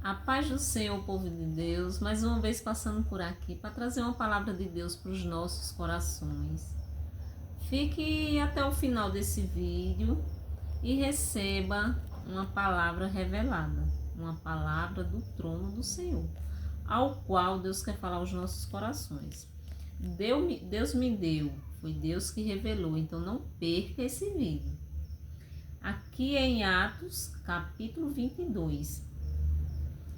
A paz do Senhor, povo de Deus, mais uma vez passando por aqui para trazer uma palavra de Deus para os nossos corações. Fique até o final desse vídeo e receba uma palavra revelada, uma palavra do trono do Senhor, ao qual Deus quer falar aos nossos corações. Deus me deu, foi Deus que revelou, então não perca esse vídeo. Aqui é em Atos, capítulo 22.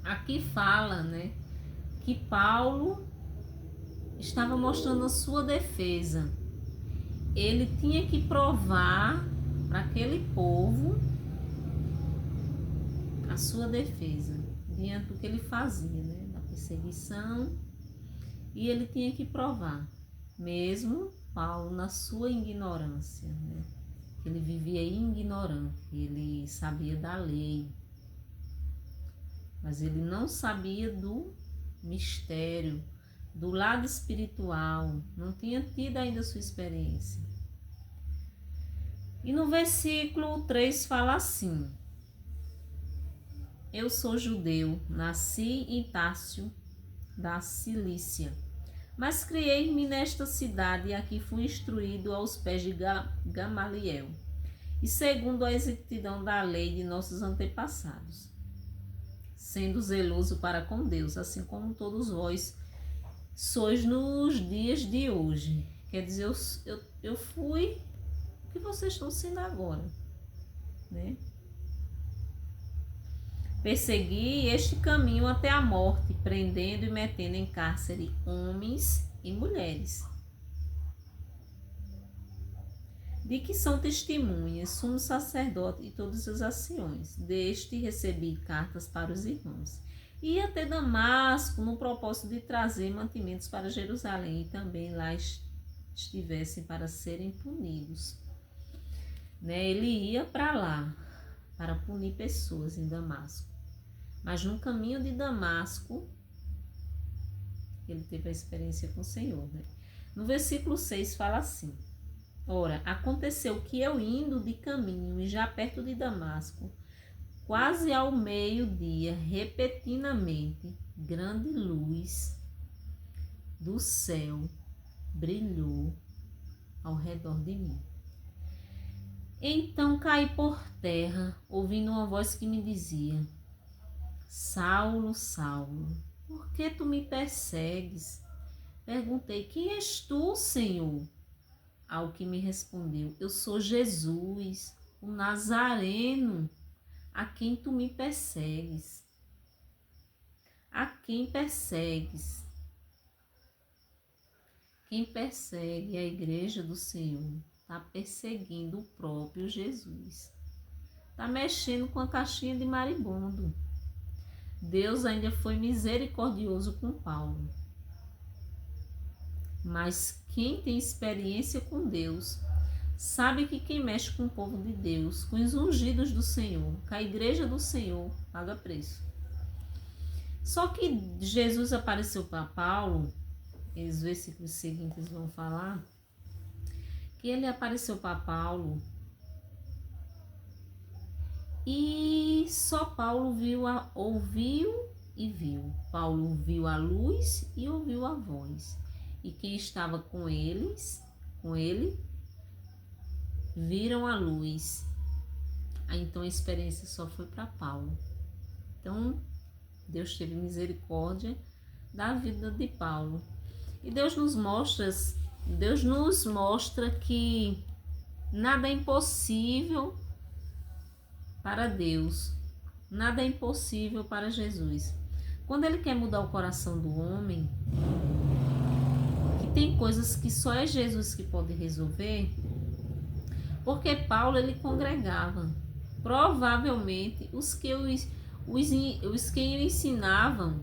Aqui fala, que Paulo estava mostrando a sua defesa. Ele tinha que provar para aquele povo a sua defesa, diante do que ele fazia, da perseguição. E ele tinha que provar, mesmo Paulo na sua ignorância, ele vivia ignorante, ele sabia da lei, mas ele não sabia do mistério, do lado espiritual, não tinha tido ainda a sua experiência. E no versículo 3 fala assim: eu sou judeu, nasci em Társio da Cilícia, mas criei-me nesta cidade e aqui fui instruído aos pés de Gamaliel, e segundo a exatidão da lei de nossos antepassados, sendo zeloso para com Deus, assim como todos vós sois nos dias de hoje. Quer dizer, eu fui o que vocês estão sendo agora, Persegui este caminho até a morte, prendendo e metendo em cárcere homens e mulheres, de que são testemunhas, sumo sacerdote e todos os anciões. Deste recebi cartas para os irmãos. E até Damasco, no propósito de trazer mantimentos para Jerusalém, e também lá estivessem para serem punidos. Ele ia para lá, para punir pessoas em Damasco. Mas no caminho de Damasco, ele teve a experiência com o Senhor. No versículo 6 fala assim: ora, aconteceu que eu indo de caminho e já perto de Damasco, quase ao meio-dia, repentinamente, grande luz do céu brilhou ao redor de mim. Então caí por terra, ouvindo uma voz que me dizia: Saulo, Saulo, por que tu me persegues? Perguntei: quem és tu, Senhor? Ao que me respondeu: eu sou Jesus, o Nazareno, a quem tu me persegues. A quem persegues? Quem persegue a igreja do Senhor está perseguindo o próprio Jesus. Está mexendo com a caixinha de marimbondo. Deus ainda foi misericordioso com Paulo. Mas quem tem experiência com Deus sabe que quem mexe com o povo de Deus, com os ungidos do Senhor, com a igreja do Senhor, paga preço. Só que Jesus apareceu para Paulo, e os versículos seguintes vão falar, que ele apareceu para Paulo e só Paulo ouviu e viu. Paulo viu a luz e ouviu a voz. E quem estava com ele, viram a luz. Então a experiência só foi para Paulo. Então Deus teve misericórdia da vida de Paulo. E Deus nos mostra que nada é impossível para Deus, nada é impossível para Jesus. Quando Ele quer mudar o coração do homem, que tem coisas que só é Jesus que pode resolver, porque Paulo ele congregava. Provavelmente os que o ensinavam,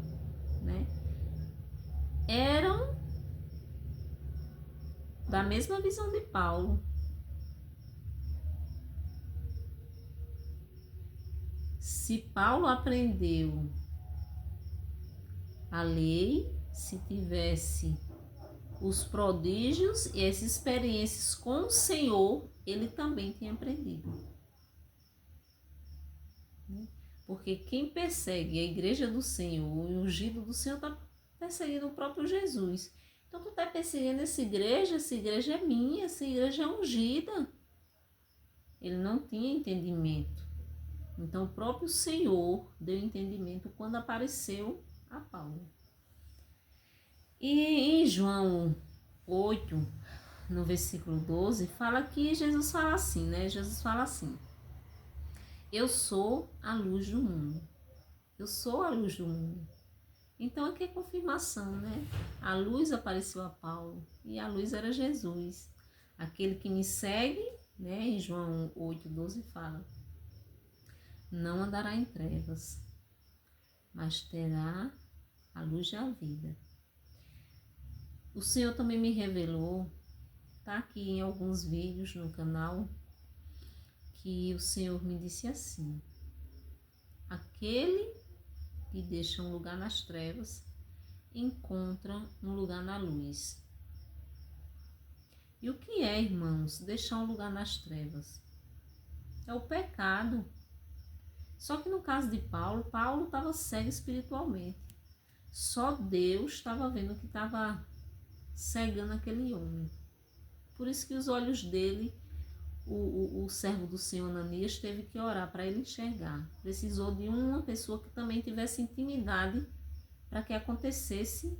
eram da mesma visão de Paulo. Se Paulo aprendeu a lei, se tivesse os prodígios e as experiências com o Senhor, ele também tinha aprendido. Porque quem persegue a igreja do Senhor, o ungido do Senhor, está perseguindo o próprio Jesus. Então tu está perseguindo essa igreja é minha, essa igreja é ungida. Ele não tinha entendimento. Então o próprio Senhor deu entendimento quando apareceu a Paulo. E em João 8, no versículo 12, fala que Jesus fala assim, né? Jesus fala assim: eu sou a luz do mundo. Eu sou a luz do mundo. Então aqui é confirmação, né? A luz apareceu a Paulo e a luz era Jesus. Aquele que me segue, né? Em João 8, 12 fala: não andará em trevas, mas terá a luz da vida. O Senhor também me revelou, tá aqui em alguns vídeos no canal, que o Senhor me disse assim: aquele que deixa um lugar nas trevas encontra um lugar na luz. E o que é, irmãos, deixar um lugar nas trevas? É o pecado. Só que no caso de Paulo, Paulo estava cego espiritualmente. Só Deus estava vendo que estava cegando aquele homem. Por isso que os olhos dele, o servo do Senhor Ananias teve que orar para ele enxergar. Precisou de uma pessoa que também tivesse intimidade para que acontecesse,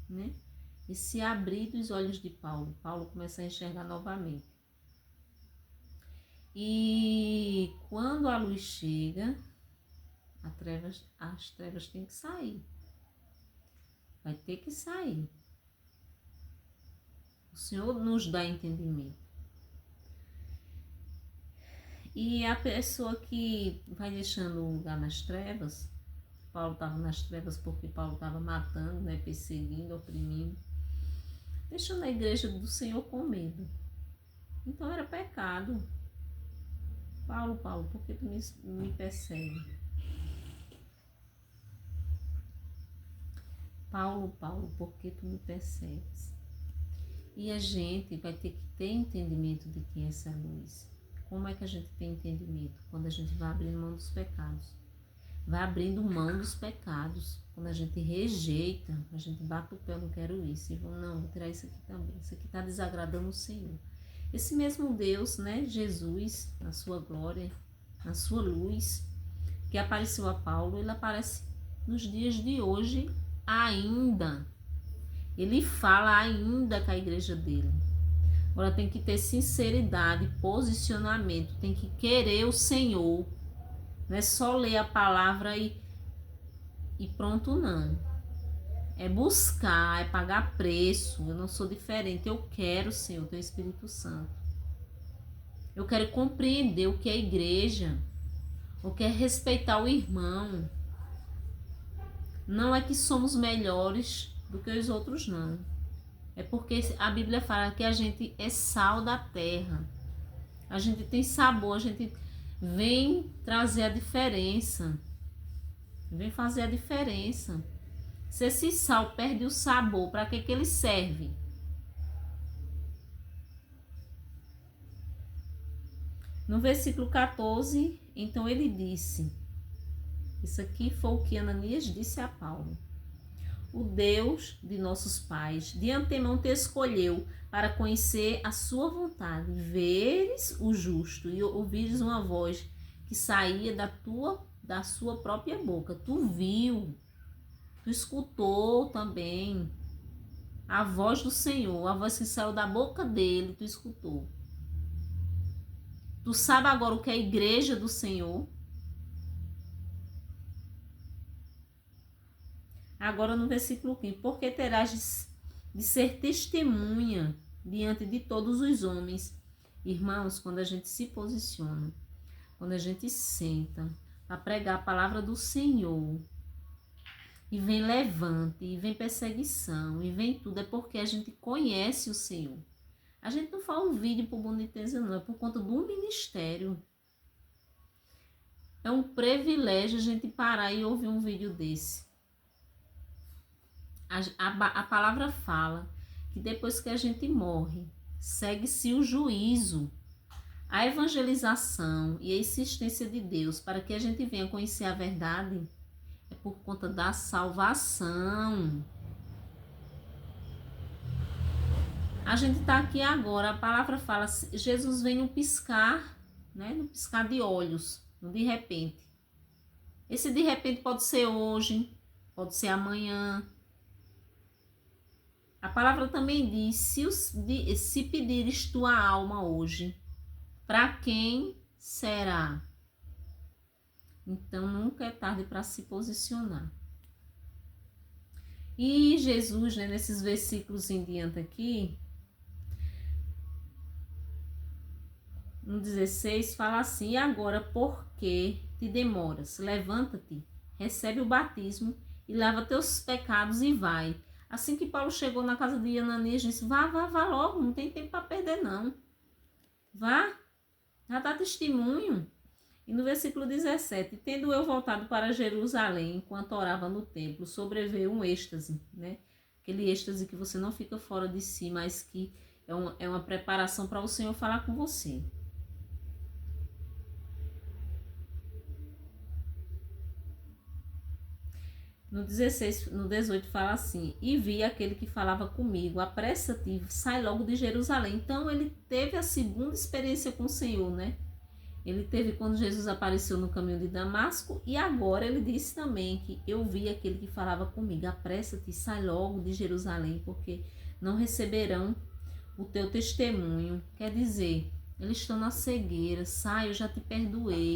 né, esse abrir dos olhos de Paulo. Paulo começa a enxergar novamente. E quando a luz chega, as trevas têm que sair. Vai ter que sair. O Senhor nos dá entendimento. E a pessoa que vai deixando o lugar nas trevas, Paulo estava nas trevas porque Paulo estava matando, né, perseguindo, oprimindo, deixando a igreja do Senhor com medo. Então era pecado. Paulo, por que tu me persegue? Paulo, por que tu me persegues? E a gente vai ter que ter entendimento de quem é essa luz. Como é que a gente tem entendimento? Quando a gente vai abrindo mão dos pecados. Vai abrindo mão dos pecados. Quando a gente rejeita, a gente bate o pé, eu não quero isso. E vou tirar isso aqui também. Isso aqui está desagradando o Senhor. Esse mesmo Deus, né, Jesus, na sua glória, na sua luz, que apareceu a Paulo, ele aparece nos dias de hoje ainda. Ele fala ainda com a igreja dele. Agora tem que ter sinceridade, posicionamento, tem que querer o Senhor. Não é só ler a palavra e pronto, não. É buscar, é pagar preço. Eu não sou diferente, eu quero, Senhor, teu Espírito Santo. Eu quero compreender o que é igreja, o que é respeitar o irmão. Não é que somos melhores do que os outros, não. É porque a Bíblia fala que a gente é sal da terra. A gente tem sabor, a gente vem trazer a diferença. Vem fazer a diferença. Se esse sal perde o sabor, para que ele serve? No versículo 14, então ele disse, isso aqui foi o que Ananias disse a Paulo: o Deus de nossos pais de antemão te escolheu para conhecer a sua vontade, veres o justo e ouvires uma voz que saía da sua própria boca. Tu viu, tu escutou também a voz do Senhor, a voz que saiu da boca dele, tu escutou. Tu sabe agora o que é a igreja do Senhor? Agora no versículo 15, porque terás de ser testemunha diante de todos os homens. Irmãos, quando a gente se posiciona, quando a gente senta para pregar a palavra do Senhor, e vem levante, e vem perseguição, e vem tudo, é porque a gente conhece o Senhor. A gente não faz um vídeo por boniteza, não, é por conta do ministério. É um privilégio a gente parar e ouvir um vídeo desse. A palavra fala que depois que a gente morre, segue-se o juízo. A evangelização e a insistência de Deus para que a gente venha conhecer a verdade é por conta da salvação. A gente está aqui agora, a palavra fala, Jesus vem no piscar, né? No piscar de olhos, no de repente. Esse de repente pode ser hoje, pode ser amanhã. A palavra também diz, se pedires tua alma hoje, para quem será? Então nunca é tarde para se posicionar. E Jesus, né, nesses versículos em diante aqui, no 16 fala assim: e agora por que te demoras? Levanta-te, recebe o batismo e lava teus pecados e vai. Assim que Paulo chegou na casa de Ananias, disse: vá logo, não tem tempo para perder não. Vá, já dá testemunho. E no versículo 17, tendo eu voltado para Jerusalém, enquanto orava no templo, sobreveio um êxtase, né? Aquele êxtase que você não fica fora de si, mas que é uma preparação para o Senhor falar com você. No 16, no 18 fala assim: e vi aquele que falava comigo, apressa-te, sai logo de Jerusalém. Então ele teve a segunda experiência com o Senhor, né? Ele teve quando Jesus apareceu no caminho de Damasco, e agora ele disse também que eu vi aquele que falava comigo, apressa-te, sai logo de Jerusalém, porque não receberão o teu testemunho. Quer dizer, eles estão na cegueira, sai, eu já te perdoei.